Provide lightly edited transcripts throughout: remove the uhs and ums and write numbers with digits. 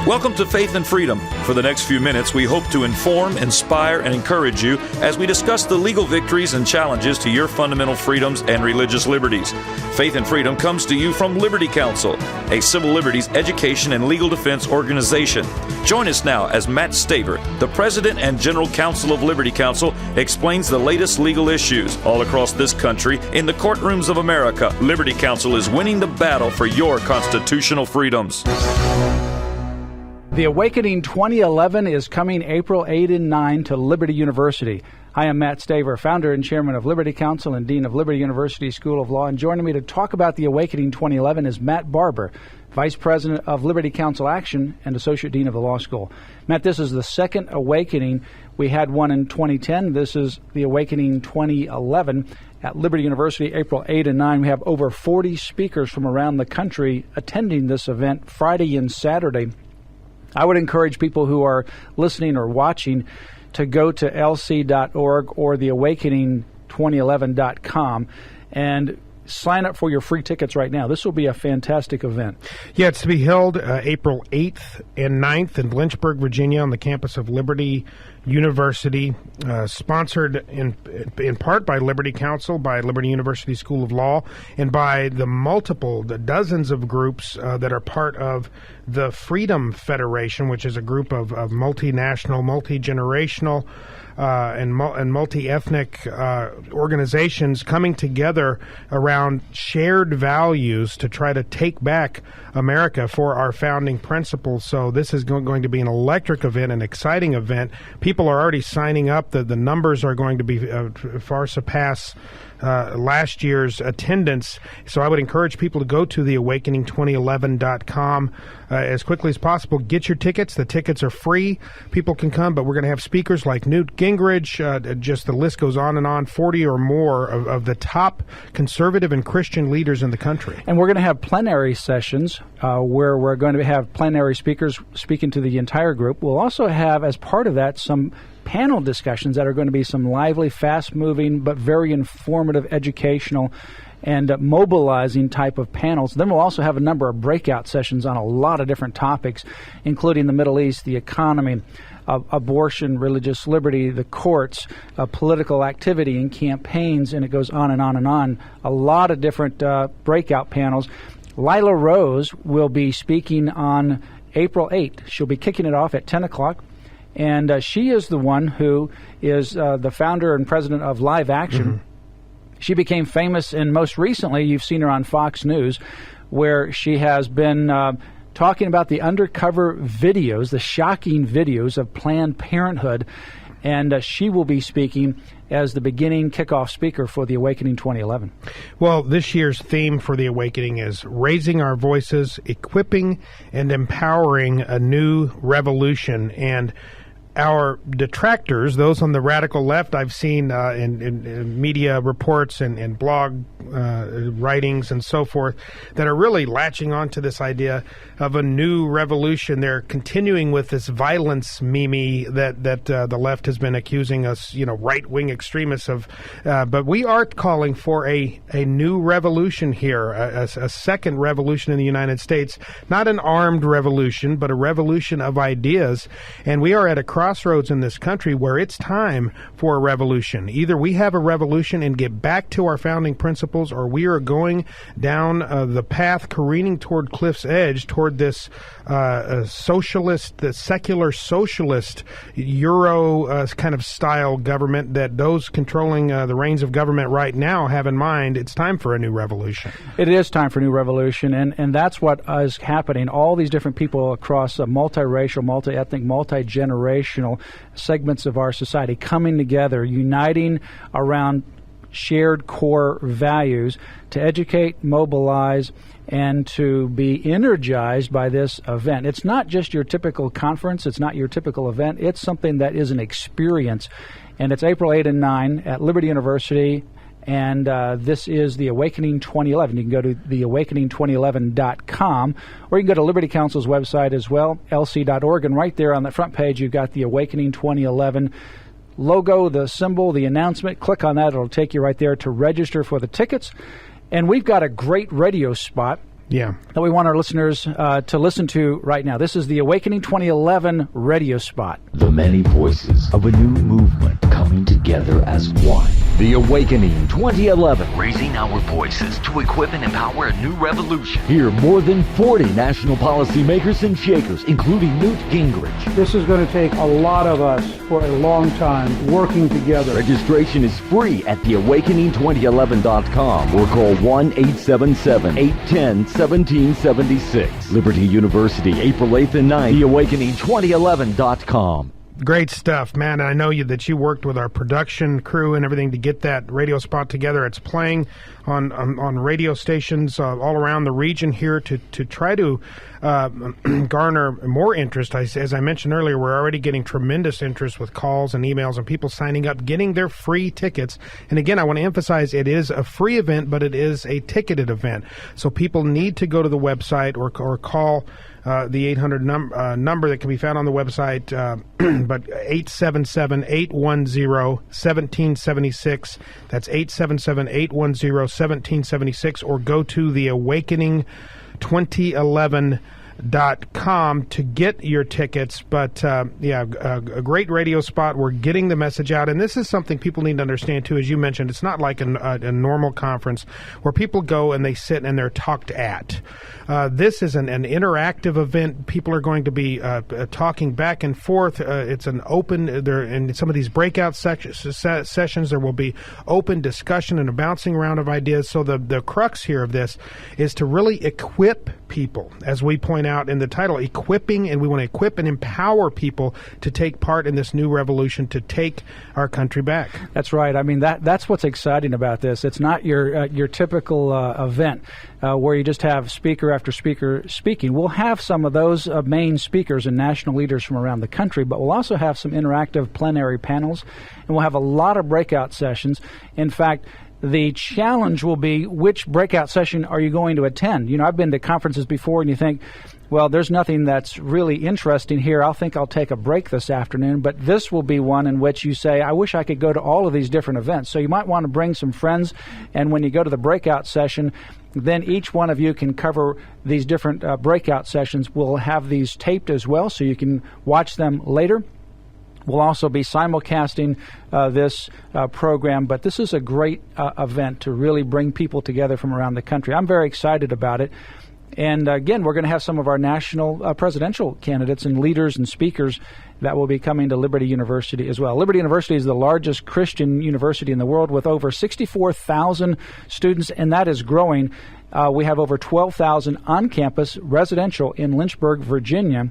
Welcome to Faith and Freedom. For the next few minutes, we hope to inform, inspire, and encourage you as we discuss the legal victories and challenges to your fundamental freedoms and religious liberties. Faith and Freedom comes to you from Liberty Counsel, a civil liberties education and legal defense organization. Join us now as Matt Staver, the President and General Counsel of Liberty Counsel, explains the latest legal issues all across this country in the courtrooms of America. Liberty Counsel is winning the battle for your constitutional freedoms. The Awakening 2011 is coming April 8 and 9 to Liberty University. I am Matt Staver, founder and chairman of Liberty Counsel and dean of Liberty University School of Law. And joining me to talk about the Awakening 2011 is Matt Barber, vice president of Liberty Counsel Action and associate dean of the law school. Matt, this is the second Awakening. We had one in 2010. This is the Awakening 2011 at Liberty University, April 8 and 9. We have over 40 speakers from around the country attending this event Friday and Saturday. I would encourage people who are listening or watching to go to lc.org or theawakening2011.com and sign up for your free tickets right now. This will be a fantastic event. Yeah, it's to be held April 8th and 9th in Lynchburg, Virginia on the campus of Liberty University, sponsored in part by Liberty Counsel, by Liberty University School of Law, and by the dozens of groups that are part of the Freedom Federation, which is a group of multinational, multi-generational, and multi-ethnic organizations coming together around shared values to try to take back America for our founding principles. So this is going to be an electric event, an exciting event. People are already signing up. The numbers are going to be far surpass last year's attendance. So I would encourage people to go to theawakening2011.com as quickly as possible. Get your tickets. The tickets are free. People can come, but we're going to have speakers like Newt Gingrich. Just the list goes on and on. 40 or more of the top conservative and Christian leaders in the country. And we're going to have plenary sessions where we're going to have plenary speakers speaking to the entire group. We'll also have, as part of that, some panel discussions that are going to be some lively, fast-moving, but very informative, educational, and mobilizing type of panels. Then we'll also have a number of breakout sessions on a lot of different topics, including the Middle East, the economy, abortion, religious liberty, the courts, political activity and campaigns, and it goes on and on and on. A lot of different breakout panels. Lila Rose will be speaking on April 8th. She'll be kicking it off at 10 o'clock. And she is the one who is the founder and president of Live Action. Mm-hmm. She became famous, and most recently you've seen her on Fox News, where she has been talking about the undercover videos, the shocking videos of Planned Parenthood. And she will be speaking as the beginning kickoff speaker for the Awakening 2011. Well, this year's theme for the Awakening is raising our voices, equipping and empowering a new revolution. And our detractors, those on the radical left, I've seen in media reports and blog writings and so forth, that are really latching on to this idea of a new revolution. They're continuing with this violence meme that the left has been accusing us, right-wing extremists of. But we are calling for a new revolution here, a second revolution in the United States, not an armed revolution, but a revolution of ideas. And we are at a crossroads in this country where it's time for a revolution. Either we have a revolution and get back to our founding principles, or we are going down the path careening toward cliff's edge, toward this socialist, the secular socialist Euro kind of style government that those controlling the reins of government right now have in mind. It's time for a new revolution. It is time for a new revolution, and that's what is happening. All these different people across multiracial, multi-ethnic, multi-generational segments of our society coming together, uniting around shared core values to educate, mobilize, and to be energized by this event. It's not just your typical conference. It's not your typical event. It's something that is an experience. And it's April 8 and 9 at Liberty University. And this is the Awakening 2011. You can go to theawakening2011.com, or you can go to Liberty Counsel's website as well, lc.org. And right there on the front page, you've got the Awakening 2011 logo, the symbol, the announcement. Click on that. It'll take you right there to register for the tickets. And we've got a great radio spot Yeah. that we want our listeners to listen to right now. This is the Awakening 2011 radio spot. The many voices of a new movement coming together as one. The Awakening 2011. Raising our voices to equip and empower a new revolution. Hear more than 40 national policymakers and shakers, including Newt Gingrich. This is going to take a lot of us for a long time working together. Registration is free at theawakening2011.com or call 1-877-810-1776. Liberty University, April 8th and 9th, theawakening2011.com. Great stuff, man. I know that you worked with our production crew and everything to get that radio spot together. It's playing on radio stations all around the region here to try to garner more interest. As I mentioned earlier, we're already getting tremendous interest with calls and emails and people signing up, getting their free tickets. And again, I want to emphasize it is a free event, but it is a ticketed event. So people need to go to the website or call the 800 number that can be found on the website, but 877-810-1776. That's 877-810-1776, or go to theawakening2011.com to get your tickets. But a great radio spot. We're getting the message out, and this is something people need to understand too. As you mentioned, it's not like a normal conference where people go and they sit and they're talked at. This is an interactive event. People are going to be talking back and forth. It's an open, there in some of these breakout sessions, there will be open discussion and a bouncing around of ideas. So the crux here of this is to really equip people, as we point out in the title, equipping, and we want to equip and empower people to take part in this new revolution to take our country back. That's right. I mean, that's what's exciting about this. It's not your typical event where you just have speaker after speaker speaking. We'll have some of those main speakers and national leaders from around the country, but we'll also have some interactive plenary panels, and we'll have a lot of breakout sessions. In fact, the challenge will be, which breakout session are you going to attend? You know, I've been to conferences before, and you think, well, there's nothing that's really interesting here. I'll take a break this afternoon. But this will be one in which you say, I wish I could go to all of these different events. So you might want to bring some friends, and when you go to the breakout session, then each one of you can cover these different breakout sessions. We'll have these taped as well, so you can watch them later. We'll also be simulcasting this program, but this is a great event to really bring people together from around the country. I'm very excited about it. And again, we're going to have some of our national presidential candidates and leaders and speakers that will be coming to Liberty University as well. Liberty University is the largest Christian university in the world with over 64,000 students, and that is growing. We have over 12,000 on-campus residential in Lynchburg, Virginia.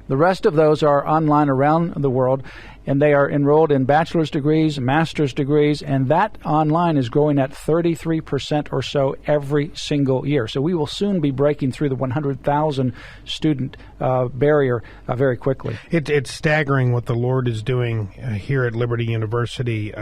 The rest of those are online around the world, and they are enrolled in bachelor's degrees, master's degrees, and that online is growing at 33% or so every single year. So we will soon be breaking through the 100,000 student barrier very quickly. It's staggering what the Lord is doing here at Liberty University.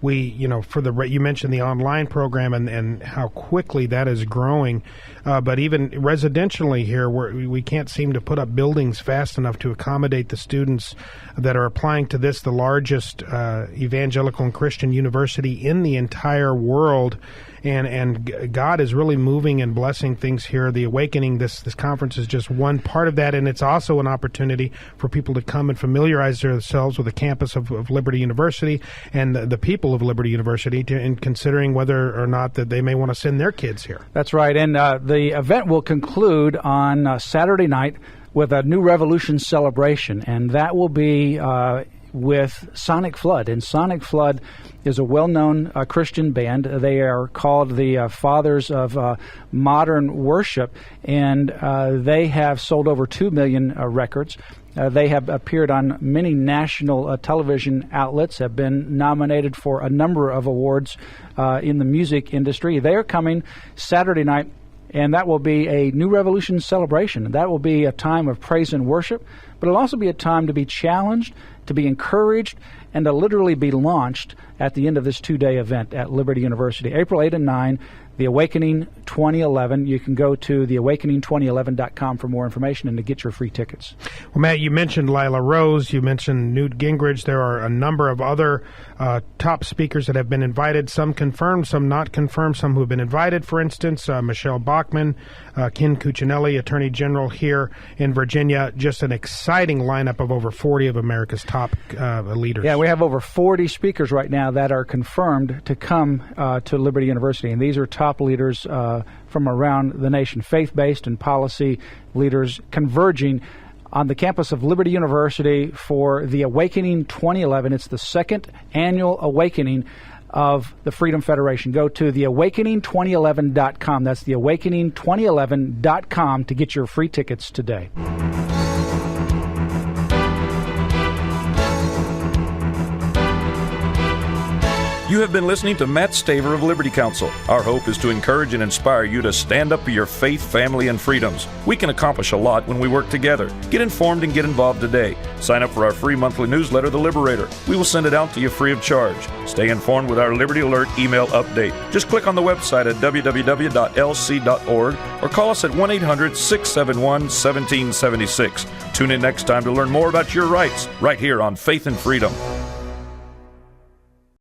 You mentioned the online program and how quickly that is growing, but even residentially here, we can't seem to put up buildings fast enough to accommodate the students that are applying to this, the largest evangelical and Christian university in the entire world. And God is really moving and blessing things here. The Awakening, this conference is just one part of that, and it's also an opportunity for people to come and familiarize themselves with the campus of Liberty University and the people of Liberty University in considering whether or not that they may want to send their kids here. That's right, and the event will conclude on Saturday night with a New Revolution celebration, and that will be with Sonic Flood. And Sonic Flood is a well-known Christian band. They are called the fathers of modern worship, and they have sold over 2 million records. They have appeared on many national television outlets, have been nominated for a number of awards in the music industry. They are coming Saturday night, and that will be a New Revolution celebration. That will be a time of praise and worship, but it'll also be a time to be challenged, to be encouraged, and to literally be launched at the end of this 2-day event at Liberty University. April 8 and 9, The Awakening 2011. You can go to theawakening2011.com for more information and to get your free tickets. Well, Matt, you mentioned Lila Rose. You mentioned Newt Gingrich. There are a number of other top speakers that have been invited, some confirmed, some not confirmed, some who have been invited. For instance, Michelle Bachmann, Ken Cuccinelli, Attorney General here in Virginia. Just an exciting lineup of over 40 of America's top leaders. Yeah, we have over 40 speakers right now that are confirmed to come to Liberty University, and these are top leaders from around the nation, faith-based and policy leaders converging on the campus of Liberty University for the Awakening 2011. It's the second annual awakening of the Freedom Federation. Go to theawakening2011.com. That's theawakening2011.com to get your free tickets today. You have been listening to Matt Staver of Liberty Counsel. Our hope is to encourage and inspire you to stand up for your faith, family, and freedoms. We can accomplish a lot when we work together. Get informed and get involved today. Sign up for our free monthly newsletter, The Liberator. We will send it out to you free of charge. Stay informed with our Liberty Alert email update. Just click on the website at www.lc.org or call us at 1-800-671-1776. Tune in next time to learn more about your rights right here on Faith and Freedom.